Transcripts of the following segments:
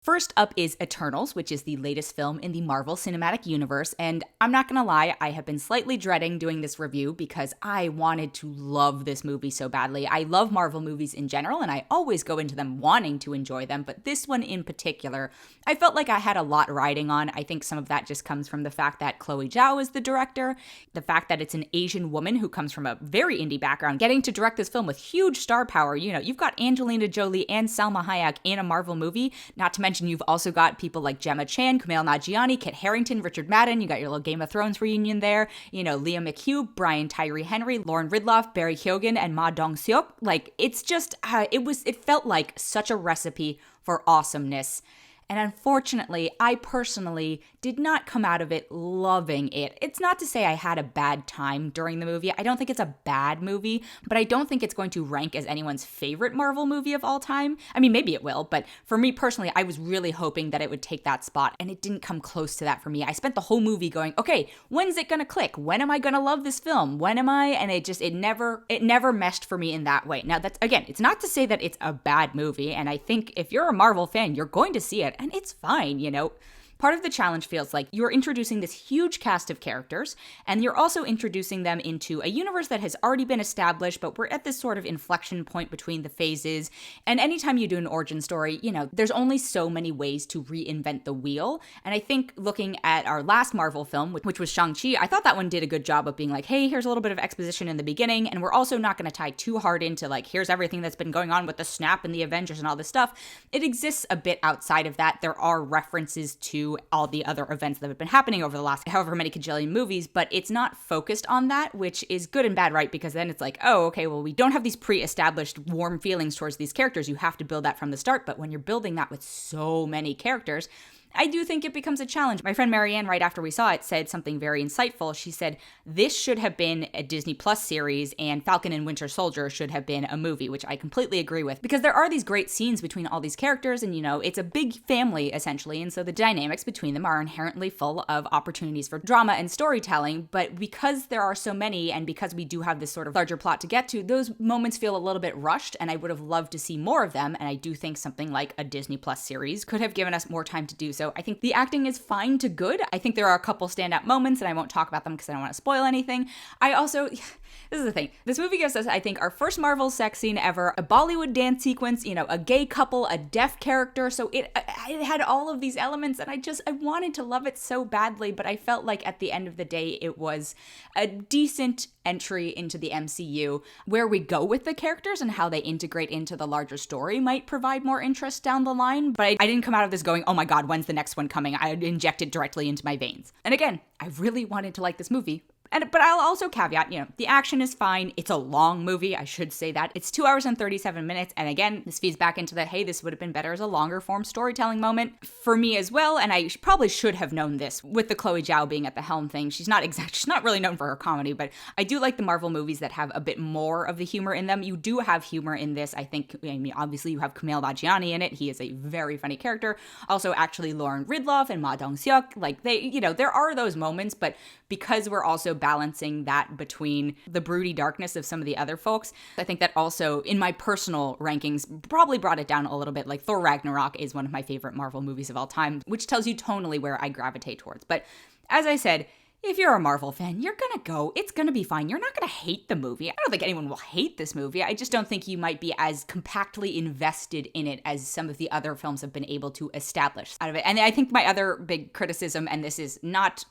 First up is Eternals, which is the latest film in the Marvel Cinematic Universe, and I'm not gonna lie, I have been slightly dreading doing this review because I wanted to love this movie so badly. I love Marvel movies in general, and I always go into them wanting to enjoy them, but this one in particular, I felt like I had a lot riding on. I think some of that just comes from the fact that Chloé Zhao is the director, the fact that it's an Asian woman who comes from a very indie background, getting to direct this film with huge star power. You know, you've got Angelina Jolie and Salma Hayek in a Marvel movie, not to mention you've also got people like Gemma, Kumail Nanjiani, Kit Harington, Richard Madden. You got your little Game of Thrones reunion there. You know, Leah McHugh, Brian Tyree Henry, Lauren Ridloff, Barry Keoghan, and Ma Dong-seok. Like, it's just, it felt like such a recipe for awesomeness. And unfortunately, I personally did not come out of it loving it. It's not to say I had a bad time during the movie. I don't think it's a bad movie, but I don't think it's going to rank as anyone's favorite Marvel movie of all time. I mean, maybe it will, but for me personally, I was really hoping that it would take that spot, and it didn't come close to that for me. I spent the whole movie going, okay, when's it gonna click? When am I gonna love this film? When am I? And it never meshed for me in that way. Now, that's, again, it's not to say that it's a bad movie, and I think if you're a Marvel fan, you're going to see it. And it's fine, you know. Part of the challenge feels like you're introducing this huge cast of characters, and you're also introducing them into a universe that has already been established, but we're at this sort of inflection point between the phases. And anytime you do an origin story, you know, there's only so many ways to reinvent the wheel. And I think looking at our last Marvel film, which was Shang-Chi, I thought that one did a good job of being like, hey, here's a little bit of exposition in the beginning, and we're also not going to tie too hard into like, here's everything that's been going on with the snap and the Avengers and all this stuff. It exists a bit outside of that. There are references to all the other events that have been happening over the last however many cajillion movies, but it's not focused on that, which is good and bad, right? Because then it's like, oh, okay, well, we don't have these pre-established warm feelings towards these characters. You have to build that from the start. But when you're building that with so many characters, I do think it becomes a challenge. My friend Marianne, right after we saw it, said something very insightful. She said, this should have been a Disney Plus series and Falcon and Winter Soldier should have been a movie, which I completely agree with. Because there are these great scenes between all these characters and, you know, it's a big family, essentially. And so the dynamics between them are inherently full of opportunities for drama and storytelling. But because there are so many and because we do have this sort of larger plot to get to, those moments feel a little bit rushed, and I would have loved to see more of them. And I do think something like a Disney Plus series could have given us more time to do so. I think the acting is fine to good. I think there are a couple standout moments, and I won't talk about them because I don't want to spoil anything. This is the thing. This movie gives us, I think, our first Marvel sex scene ever, a Bollywood dance sequence, you know, a gay couple, a deaf character. So it had all of these elements, and I wanted to love it so badly, but I felt like at the end of the day, it was a decent entry into the MCU. Where we go with the characters and how they integrate into the larger story might provide more interest down the line, but I didn't come out of this going, oh my god, when's the next one coming? I inject it directly into my veins. And again, I really wanted to like this movie. But I'll also caveat, you know, the action is fine. It's a long movie, I should say that. It's 2 hours and 37 minutes. And again, this feeds back into that, hey, this would have been better as a longer form storytelling moment for me as well. And I probably should have known this with the Chloé Zhao being at the helm thing. She's not really known for her comedy, but I do like the Marvel movies that have a bit more of the humor in them. You do have humor in this. I mean, obviously you have Kumail Nanjiani in it. He is a very funny character. Also, actually, Lauren Ridloff and Ma Dong-seok, like they, you know, there are those moments, but because we're also balancing that between the broody darkness of some of the other folks, I think that also, in my personal rankings, probably brought it down a little bit. Like Thor Ragnarok is one of my favorite Marvel movies of all time, which tells you tonally where I gravitate towards. But as I said, if you're a Marvel fan, you're gonna go. It's gonna be fine. You're not gonna hate the movie. I don't think anyone will hate this movie. I just don't think you might be as compactly invested in it as some of the other films have been able to establish out of it. And I think my other big criticism, and this is not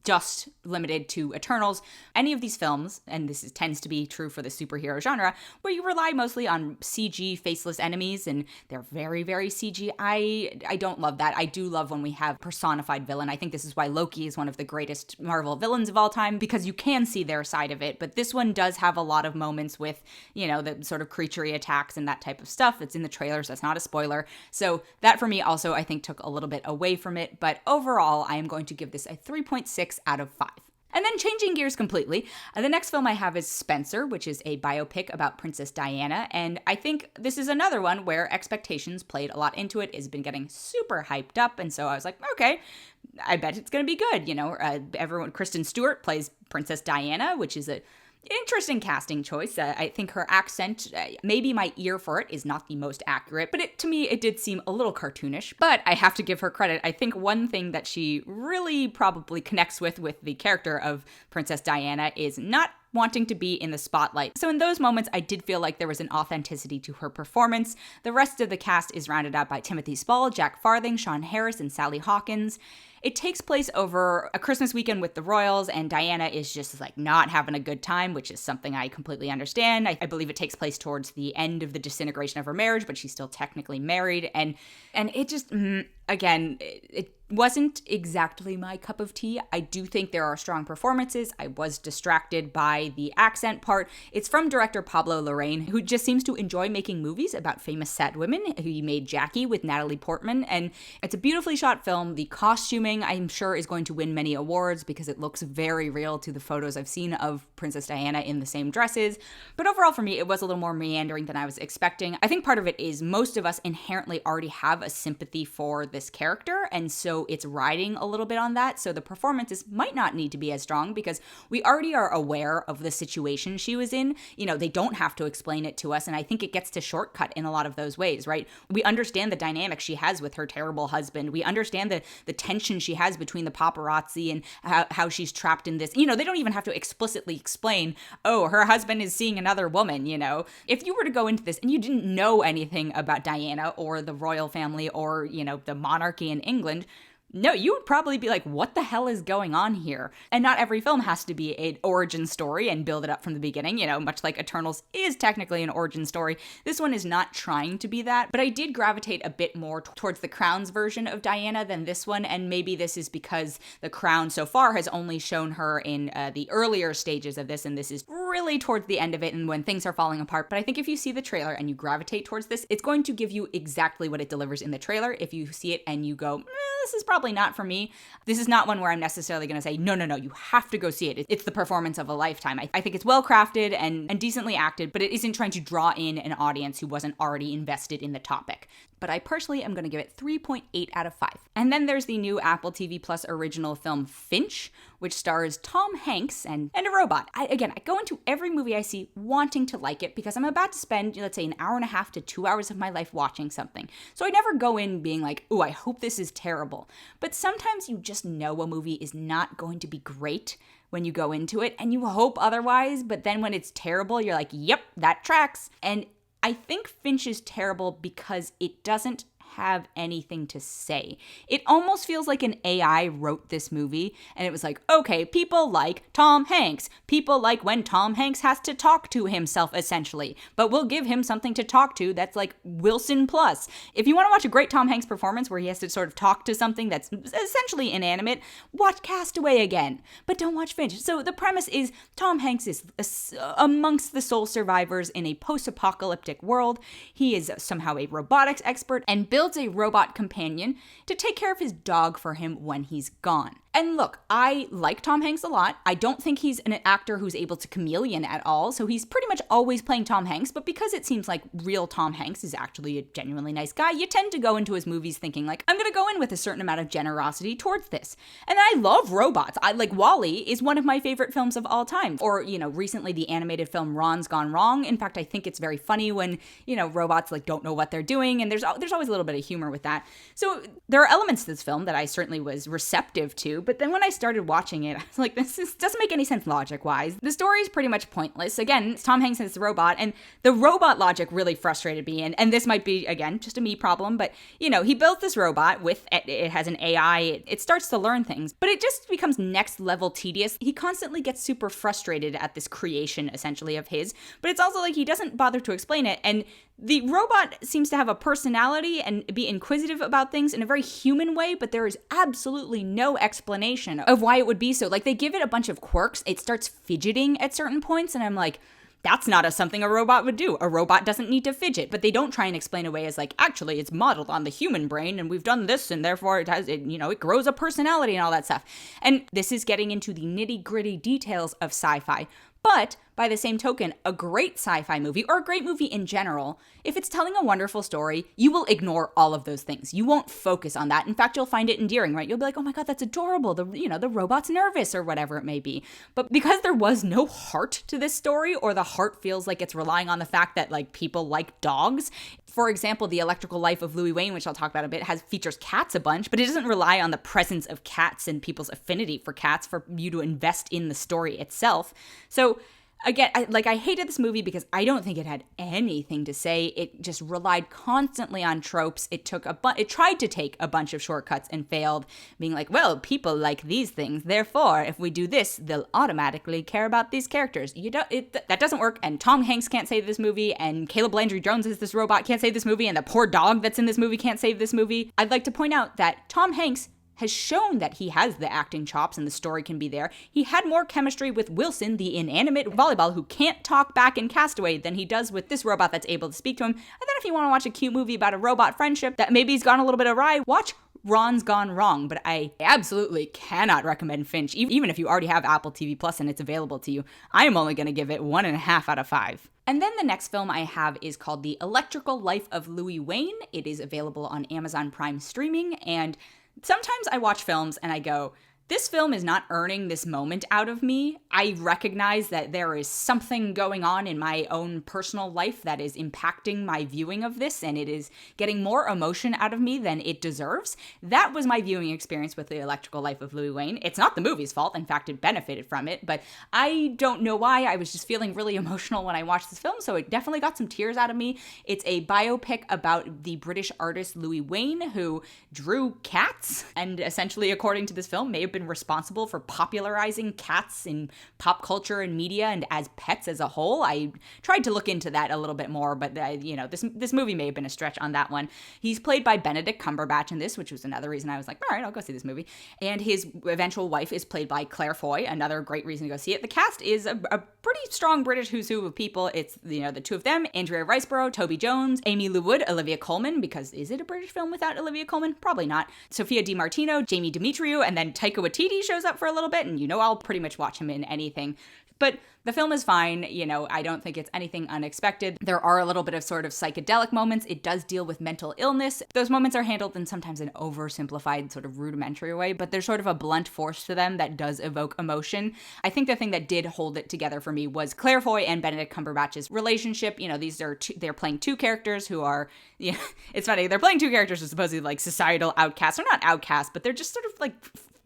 just limited to Eternals, any of these films, and tends to be true for the superhero genre, where you rely mostly on CG faceless enemies, and they're very, very CG. I don't love that. I do love when we have personified villain. I think this is why Loki is one of the greatest Marvel villains of all time, because you can see their side of it. But this one does have a lot of moments with, you know, the sort of creaturey attacks and that type of stuff. It's in the trailers. That's not a spoiler. So that for me also, I think, took a little bit away from it. But overall, I am going to give this a 3.6 out of 5. And then changing gears completely, the next film I have is Spencer, which is a biopic about Princess Diana. And I think this is another one where expectations played a lot into it. It's been getting super hyped up. And so I was like, okay, I bet it's going to be good. You know, Kristen Stewart plays Princess Diana, which is Interesting casting choice. I think her accent, maybe my ear for it is not the most accurate, but to me, it did seem a little cartoonish. But I have to give her credit. I think one thing that she really probably connects with the character of Princess Diana is not wanting to be in the spotlight. So in those moments, I did feel like there was an authenticity to her performance. The rest of the cast is rounded out by Timothy Spall, Jack Farthing, Sean Harris, and Sally Hawkins. It takes place over a Christmas weekend with the royals, and Diana is just like not having a good time, which is something I completely understand. I believe it takes place towards the end of the disintegration of her marriage, but she's still technically married. And it just, again, it wasn't exactly my cup of tea. I do think there are strong performances. I was distracted by the accent part. It's from director Pablo Larraín, who just seems to enjoy making movies about famous sad women. He made Jackie with Natalie Portman, and it's a beautifully shot film. The costuming, I'm sure, is going to win many awards because it looks very real to the photos I've seen of Princess Diana in the same dresses. But overall, for me, it was a little more meandering than I was expecting. I think part of it is most of us inherently already have a sympathy for this character, and so it's riding a little bit on that. So the performances might not need to be as strong because we already are aware of the situation she was in. You know, they don't have to explain it to us, and I think it gets to shortcut in a lot of those ways, right? We understand the dynamic she has with her terrible husband. We understand the tension she has between the paparazzi and how she's trapped in this. You know, they don't even have to explicitly explain, oh, her husband is seeing another woman, you know. If you were to go into this and you didn't know anything about Diana or the royal family or, you know, the monarchy in England, no, you would probably be like, what the hell is going on here? And not every film has to be an origin story and build it up from the beginning, you know, much like Eternals is technically an origin story. This one is not trying to be that, but I did gravitate a bit more towards the Crown's version of Diana than this one, and maybe this is because the Crown so far has only shown her in the earlier stages of this, and this is really towards the end of it and when things are falling apart. But I think if you see the trailer and you gravitate towards this, it's going to give you exactly what it delivers in the trailer. If you see it and you go, this is probably not for me. This is not one where I'm necessarily going to say, no, you have to go see it. It's the performance of a lifetime. I think it's well crafted and decently acted, but it isn't trying to draw in an audience who wasn't already invested in the topic. But I personally am going to give it 3.8 out of 5. And then there's the new Apple TV Plus original film Finch, which stars Tom Hanks and a robot. I go into every movie I see wanting to like it because I'm about to spend, let's say, an hour and a half to 2 hours of my life watching something. So I never go in being like, ooh, I hope this is terrible. But sometimes you just know a movie is not going to be great when you go into it, and you hope otherwise, but then when it's terrible, you're like, yep, that tracks. And I think Finch is terrible because it doesn't have anything to say. It almost feels like an AI wrote this movie and it was like, okay, people like Tom Hanks. People like when Tom Hanks has to talk to himself essentially, but we'll give him something to talk to that's like Wilson Plus. If you want to watch a great Tom Hanks performance where he has to sort of talk to something that's essentially inanimate, watch Castaway again, but don't watch Finch. So the premise is Tom Hanks is amongst the sole survivors in a post-apocalyptic world. He is somehow a robotics expert and builds a robot companion to take care of his dog for him when he's gone. And look, I like Tom Hanks a lot. I don't think he's an actor who's able to chameleon at all, so he's pretty much always playing Tom Hanks, but because it seems like real Tom Hanks is actually a genuinely nice guy, you tend to go into his movies thinking like, I'm gonna go in with a certain amount of generosity towards this. And I love robots. I like WALL-E is one of my favorite films of all time. Or, you know, recently the animated film Ron's Gone Wrong. In fact, I think it's very funny when, you know, robots like don't know what they're doing, and there's always a little bit of humor with that. So there are elements to this film that I certainly was receptive to, but then when I started watching it, I was like, this doesn't make any sense logic-wise. The story is pretty much pointless. Again, it's Tom Hanks and it's the robot, and the robot logic really frustrated me, and this might be, again, just a me problem, but, you know, he built this robot with, it has an AI, it starts to learn things, but it just becomes next level tedious. He constantly gets super frustrated at this creation, essentially, of his, but it's also like he doesn't bother to explain it, and the robot seems to have a personality and be inquisitive about things in a very human way, but there is absolutely no explanation of why it would be so. Like, they give it a bunch of quirks. It starts fidgeting at certain points, and I'm like, that's not something a robot would do. A robot doesn't need to fidget, but they don't try and explain away as like, actually, it's modeled on the human brain, and we've done this, and therefore it grows a personality and all that stuff. And this is getting into the nitty-gritty details of sci-fi. But By the same token, a great sci-fi movie, or a great movie in general, if it's telling a wonderful story, you will ignore all of those things. You won't focus on that. In fact, you'll find it endearing, right? You'll be like, oh my God, that's adorable. The robot's nervous or whatever it may be. But because there was no heart to this story, or the heart feels like it's relying on the fact that like people like dogs. For example, The Electrical Life of Louis Wain, which I'll talk about a bit, features cats a bunch, but it doesn't rely on the presence of cats and people's affinity for cats for you to invest in the story itself. So again, I hated this movie because I don't think it had anything to say. It just relied constantly on tropes. It tried to take a bunch of shortcuts and failed, being like, well, people like these things, therefore, if we do this, they'll automatically care about these characters. That doesn't work, and Tom Hanks can't save this movie, and Caleb Landry Jones as this robot can't save this movie, and the poor dog that's in this movie can't save this movie. I'd like to point out that Tom Hanks has shown that he has the acting chops and the story can be there. He had more chemistry with Wilson, the inanimate volleyball who can't talk back in Castaway, than he does with this robot that's able to speak to him. And then if you want to watch a cute movie about a robot friendship that maybe has gone a little bit awry, watch Ron's Gone Wrong. But I absolutely cannot recommend Finch, even if you already have Apple TV Plus and it's available to you. I am only going to give it 1.5 out of 5. And then the next film I have is called The Electrical Life of Louis Wain. It is available on Amazon Prime streaming, and sometimes I watch films and I go, this film is not earning this moment out of me. I recognize that there is something going on in my own personal life that is impacting my viewing of this, and it is getting more emotion out of me than it deserves. That was my viewing experience with The Electrical Life of Louis Wain. It's not the movie's fault. In fact, it benefited from it, but I don't know why. I was just feeling really emotional when I watched this film, so it definitely got some tears out of me. It's a biopic about the British artist Louis Wain, who drew cats, and essentially, according to this film, may have been responsible for popularizing cats in pop culture and media and as pets as a whole. I tried to look into that a little bit more, but this movie may have been a stretch on that one. He's played by Benedict Cumberbatch in this, which was another reason I was like, all right, I'll go see this movie. And his eventual wife is played by Claire Foy, another great reason to go see it. The cast is a pretty strong British who's who of people. It's, the two of them, Andrea Riseborough, Toby Jones, Amy Lou Wood, Olivia Colman, because is it a British film without Olivia Colman? Probably not. Sophia DiMartino, Jamie Demetriou, and then Taika Waititi shows up for a little bit, and I'll pretty much watch him in anything. But the film is fine. I don't think it's anything unexpected. There are a little bit of sort of psychedelic moments. It does deal with mental illness. Those moments are handled in sometimes an oversimplified, sort of rudimentary way, but there's sort of a blunt force to them that does evoke emotion. I think the thing that did hold it together for me was Claire Foy and Benedict Cumberbatch's relationship. They're playing two characters who are, it's funny, they're playing two characters who are supposedly like societal outcasts. They're not outcasts, but they're just sort of like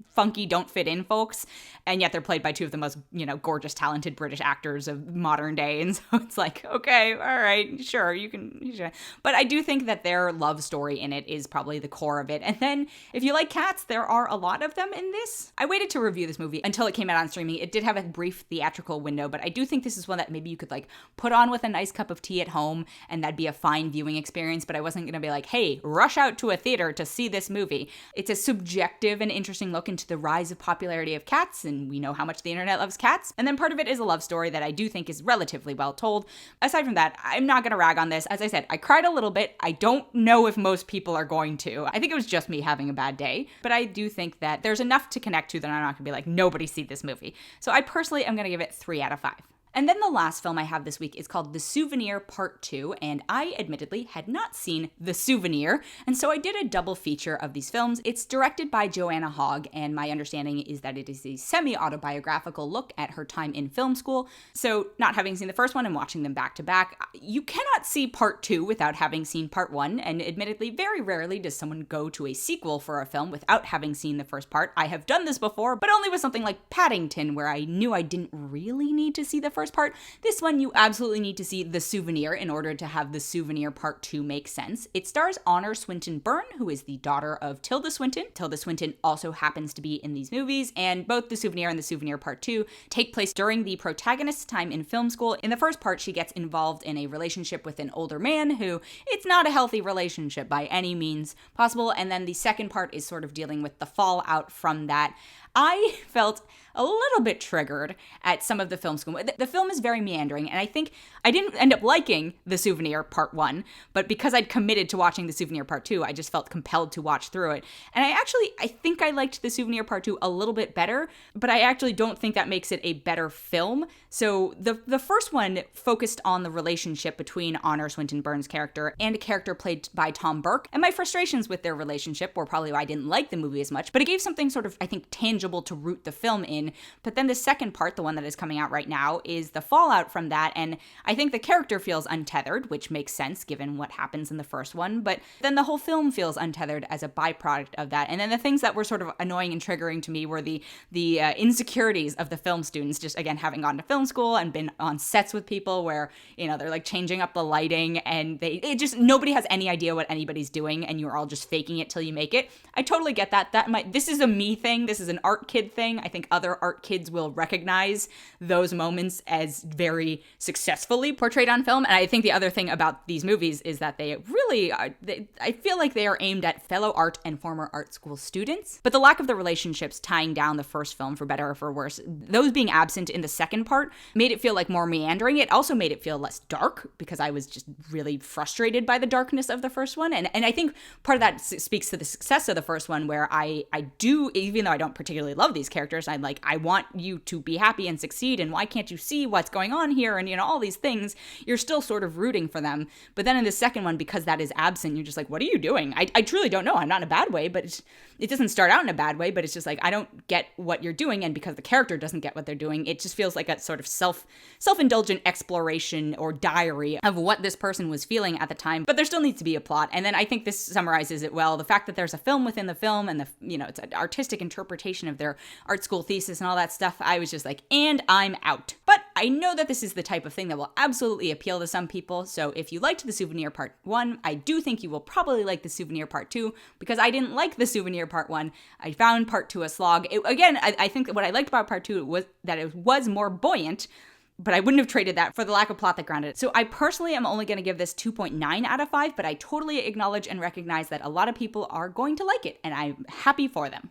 funky, don't fit in folks, and yet they're played by two of the most, gorgeous, talented British actors of modern day, and so it's like, okay, all right, sure, you can, sure. But I do think that their love story in it is probably the core of it. And then, if you like cats, there are a lot of them in this. I waited to review this movie until it came out on streaming. It did have a brief theatrical window, but I do think this is one that maybe you could, put on with a nice cup of tea at home, and that'd be a fine viewing experience, but I wasn't gonna be like, hey, rush out to a theater to see this movie. It's a subjective and interesting look into the rise of popularity of cats, and we know how much the internet loves cats. And then part of it is a love story that I do think is relatively well told. Aside from that, I'm not going to rag on this. As I said, I cried a little bit. I don't know if most people are going to. I think it was just me having a bad day, but I do think that there's enough to connect to that I'm not going to be like, nobody see this movie. So I personally am going to give it 3 out of 5. And then the last film I have this week is called The Souvenir Part II, and I admittedly had not seen The Souvenir, and so I did a double feature of these films. It's directed by Joanna Hogg, and my understanding is that it is a semi-autobiographical look at her time in film school. So not having seen the first one and watching them back to back, you cannot see Part 2 without having seen Part 1, and admittedly, very rarely does someone go to a sequel for a film without having seen the first part. I have done this before, but only with something like Paddington, where I knew I didn't really need to see the first part. This one, you absolutely need to see The Souvenir in order to have The Souvenir Part 2 make sense. It stars Honor Swinton Byrne, who is the daughter of Tilda Swinton. Tilda Swinton also happens to be in these movies, and both The Souvenir and The Souvenir Part 2 take place during the protagonist's time in film school. In the first part, she gets involved in a relationship with an older man who, it's not a healthy relationship by any means possible, and then the second part is sort of dealing with the fallout from that. I felt a little bit triggered at some of the film school. The film is very meandering, and I think I didn't end up liking The Souvenir Part 1, but because I'd committed to watching The Souvenir Part 2, I just felt compelled to watch through it. And I think I liked The Souvenir Part 2 a little bit better, but I actually don't think that makes it a better film. So the first one focused on the relationship between Honor Swinton Byrne's character and a character played by Tom Burke, and my frustrations with their relationship were probably why I didn't like the movie as much, but it gave something sort of, I think, tangible to root the film in. But then the second part, the one that is coming out right now, is the fallout from that, and I think the character feels untethered, which makes sense given what happens in the first one, but then the whole film feels untethered as a byproduct of that. And then the things that were sort of annoying and triggering to me were the insecurities of the film students, just again having gone to film school and been on sets with people where, you know, they're like changing up the lighting and nobody has any idea what anybody's doing and you're all just faking it till you make it. I totally get that. This is a me thing. This is an art kid thing. I think other art kids will recognize those moments as very successfully portrayed on film. And I think the other thing about these movies is that they really are, I feel like they are aimed at fellow art and former art school students. But the lack of the relationships tying down the first film, for better or for worse, those being absent in the second part made it feel like more meandering. It also made it feel less dark because I was just really frustrated by the darkness of the first one. And I think part of that speaks to the success of the first one, where I do, even though I don't particularly love these characters, I'm like, I want you to be happy and succeed, and why can't you see what's going on here, and, you know, all these things. You're still sort of rooting for them. But then in the second one, because that is absent, you're just like, what are you doing? I truly don't know. I'm not in a bad way, but it doesn't start out in a bad way, but it's just like, I don't get what you're doing, and because the character doesn't get what they're doing, it just feels like a sort of self-indulgent exploration or diary of what this person was feeling at the time. But there still needs to be a plot. And then I think this summarizes it well. The fact that there's a film within the film, and it's an artistic interpretation of their art school thesis and all that stuff, I was just like, and I'm out. But I know that this is the type of thing that will absolutely appeal to some people. So if you liked The Souvenir Part 1, I do think you will probably like The Souvenir Part 2, because I didn't like The Souvenir Part 1. I found Part 2 a slog. I think that what I liked about Part 2 was that it was more buoyant, but I wouldn't have traded that for the lack of plot that grounded it. So I personally am only going to give this 2.9 out of 5, but I totally acknowledge and recognize that a lot of people are going to like it, and I'm happy for them.